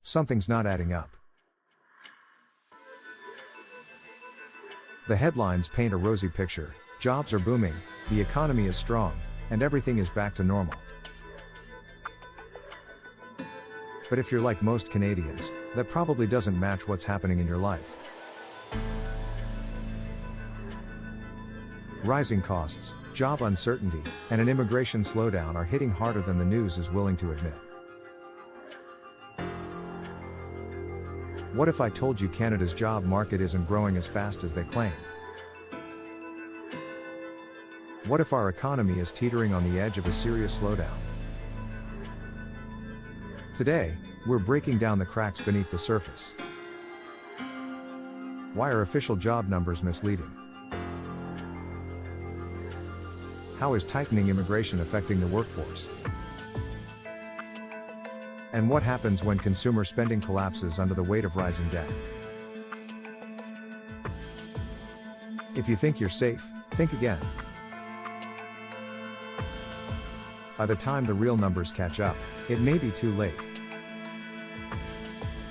Something's not adding up. The headlines paint a rosy picture: jobs are booming, the economy is strong, and everything is back to normal. But if you're like most Canadians, that probably doesn't match what's happening in your life. Rising costs, job uncertainty, and an immigration slowdown are hitting harder than the news is willing to admit. What if I told you Canada's job market isn't growing as fast as they claim? What if our economy is teetering on the edge of a serious slowdown? Today, we're breaking down the cracks beneath the surface. Why are official job numbers misleading? How is tightening immigration affecting the workforce? And what happens when consumer spending collapses under the weight of rising debt? If you think you're safe, think again. By the time the real numbers catch up, it may be too late.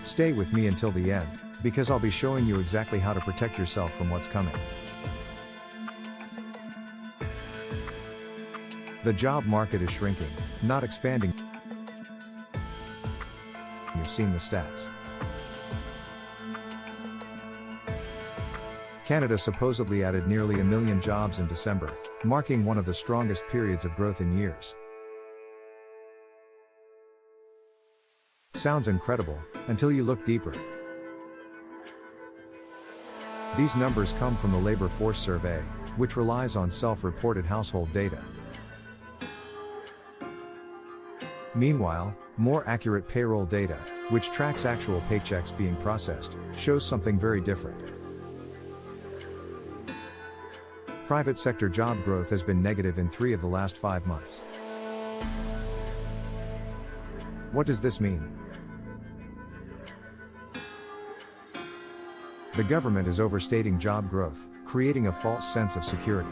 Stay with me until the end, because I'll be showing you exactly how to protect yourself from what's coming. The job market is shrinking, not expanding. You've seen the stats. Canada supposedly added nearly 1 million jobs in December, marking one of the strongest periods of growth in years. Sounds incredible, until you look deeper. These numbers come from the Labor Force Survey, which relies on self-reported household data. Meanwhile, more accurate payroll data, which tracks actual paychecks being processed, shows something very different. Private sector job growth has been negative in 3 of the last 5 months. What does this mean? The government is overstating job growth, creating a false sense of security.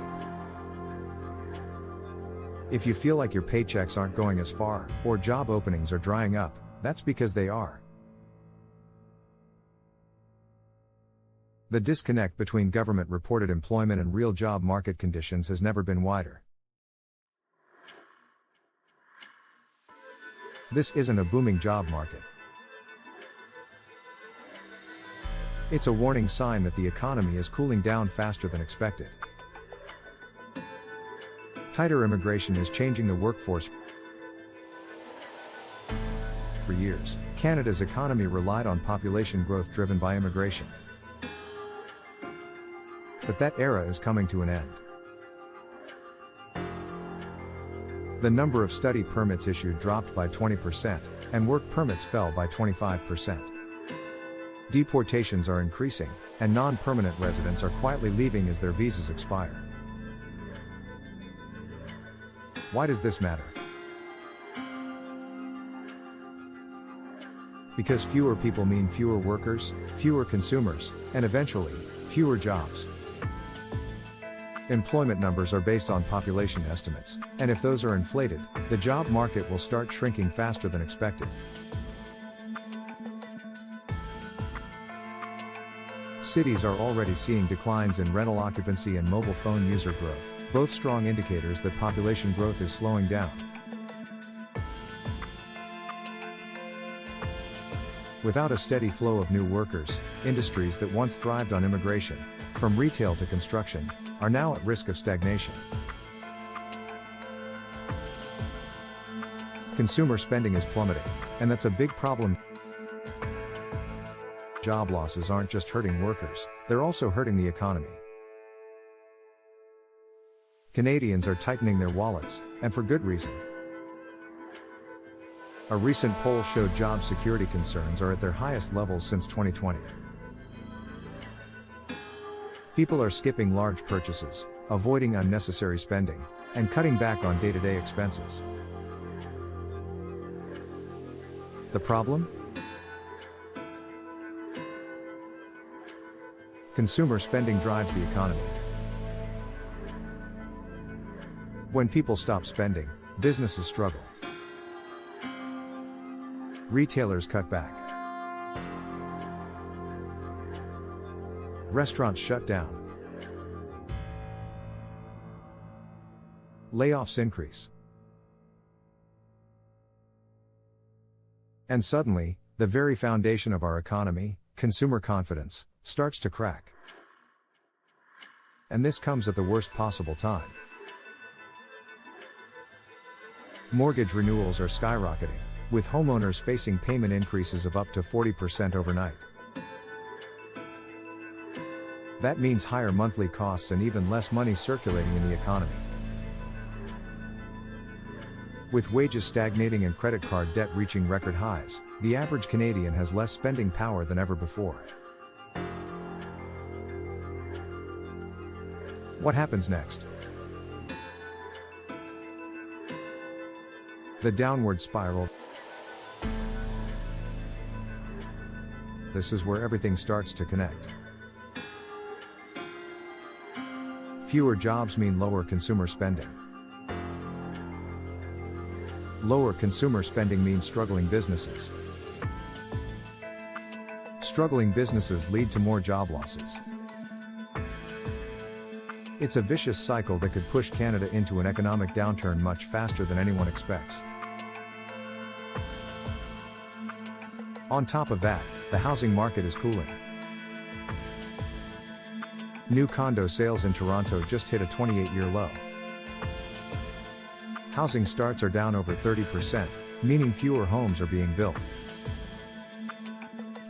If you feel like your paychecks aren't going as far, or job openings are drying up, that's because they are. The disconnect between government-reported employment and real job market conditions has never been wider. This isn't a booming job market. It's a warning sign that the economy is cooling down faster than expected. Tighter immigration is changing the workforce. For years, Canada's economy relied on population growth driven by immigration. But that era is coming to an end. The number of study permits issued dropped by 20%, and work permits fell by 25%. Deportations are increasing, and non-permanent residents are quietly leaving as their visas expire. Why does this matter? Because fewer people mean fewer workers, fewer consumers, and eventually, fewer jobs. Employment numbers are based on population estimates, and if those are inflated, the job market will start shrinking faster than expected. Cities are already seeing declines in rental occupancy and mobile phone user growth, both strong indicators that population growth is slowing down. Without a steady flow of new workers, industries that once thrived on immigration, from retail to construction, are now at risk of stagnation. Consumer spending is plummeting, and that's a big problem. Job losses aren't just hurting workers, they're also hurting the economy. Canadians are tightening their wallets, and for good reason. A recent poll showed job security concerns are at their highest levels since 2020. People are skipping large purchases, avoiding unnecessary spending, and cutting back on day-to-day expenses. The problem? Consumer spending drives the economy. When people stop spending, businesses struggle. Retailers cut back. Restaurants shut down. Layoffs increase. And suddenly, the very foundation of our economy, consumer confidence, starts to crack. And this comes at the worst possible time. Mortgage renewals are skyrocketing, with homeowners facing payment increases of up to 40% overnight. That means higher monthly costs and even less money circulating in the economy. With wages stagnating and credit card debt reaching record highs, the average Canadian has less spending power than ever before. What happens next? The downward spiral. This is where everything starts to connect. Fewer jobs mean lower consumer spending. Lower consumer spending means struggling businesses. Struggling businesses lead to more job losses. It's a vicious cycle that could push Canada into an economic downturn much faster than anyone expects. On top of that, the housing market is cooling. New condo sales in Toronto just hit a 28-year low. Housing starts are down over 30%, meaning fewer homes are being built.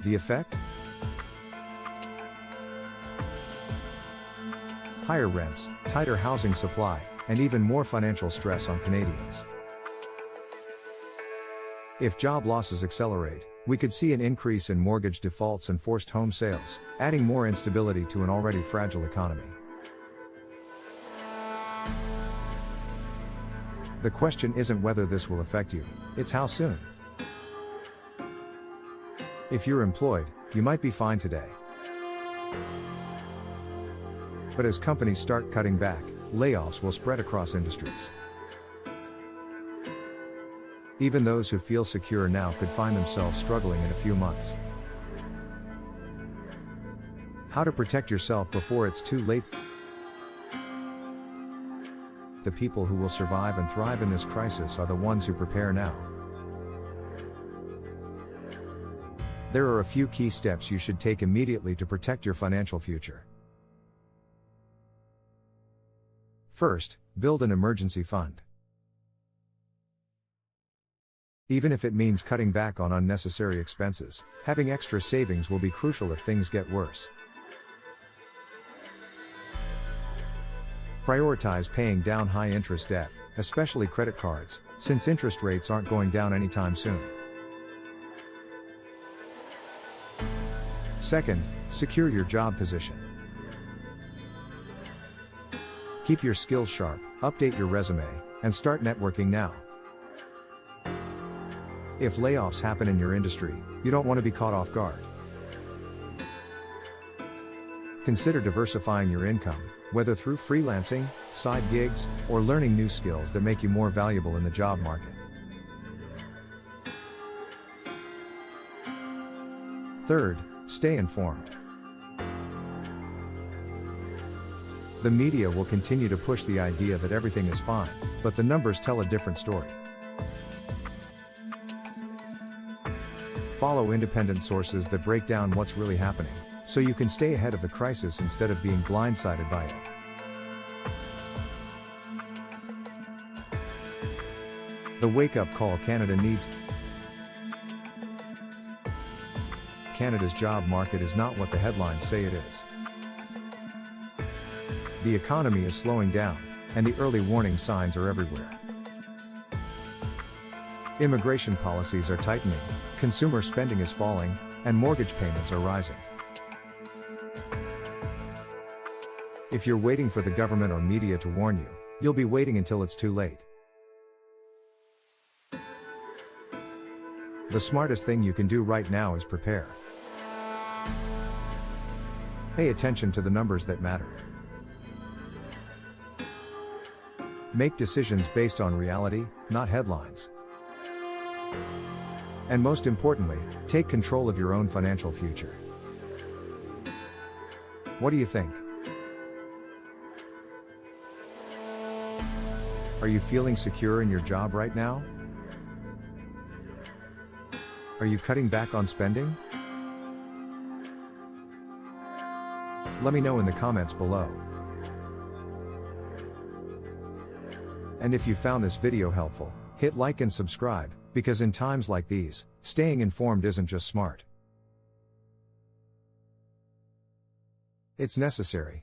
The effect? Higher rents, tighter housing supply, and even more financial stress on Canadians. If job losses accelerate, we could see an increase in mortgage defaults and forced home sales, adding more instability to an already fragile economy. The question isn't whether this will affect you, it's how soon. If you're employed, you might be fine today. But as companies start cutting back, layoffs will spread across industries. Even those who feel secure now could find themselves struggling in a few months. How to protect yourself before it's too late? The people who will survive and thrive in this crisis are the ones who prepare now. There are a few key steps you should take immediately to protect your financial future. First, build an emergency fund. Even if it means cutting back on unnecessary expenses, having extra savings will be crucial if things get worse. Prioritize paying down high-interest debt, especially credit cards, since interest rates aren't going down anytime soon. Second, secure your job position. Keep your skills sharp, update your resume, and start networking now. If layoffs happen in your industry, you don't want to be caught off guard. Consider diversifying your income, whether through freelancing, side gigs, or learning new skills that make you more valuable in the job market. Third, stay informed. The media will continue to push the idea that everything is fine, but the numbers tell a different story. Follow independent sources that break down what's really happening, so you can stay ahead of the crisis instead of being blindsided by it. The wake-up call Canada needs. Canada's job market is not what the headlines say it is. The economy is slowing down, and the early warning signs are everywhere. Immigration policies are tightening, consumer spending is falling, and mortgage payments are rising. If you're waiting for the government or media to warn you, you'll be waiting until it's too late. The smartest thing you can do right now is prepare. Pay attention to the numbers that matter. Make decisions based on reality, not headlines. And most importantly, take control of your own financial future. What do you think? Are you feeling secure in your job right now? Are you cutting back on spending? Let me know in the comments below. And if you found this video helpful, hit like and subscribe, because in times like these, staying informed isn't just smart. It's necessary.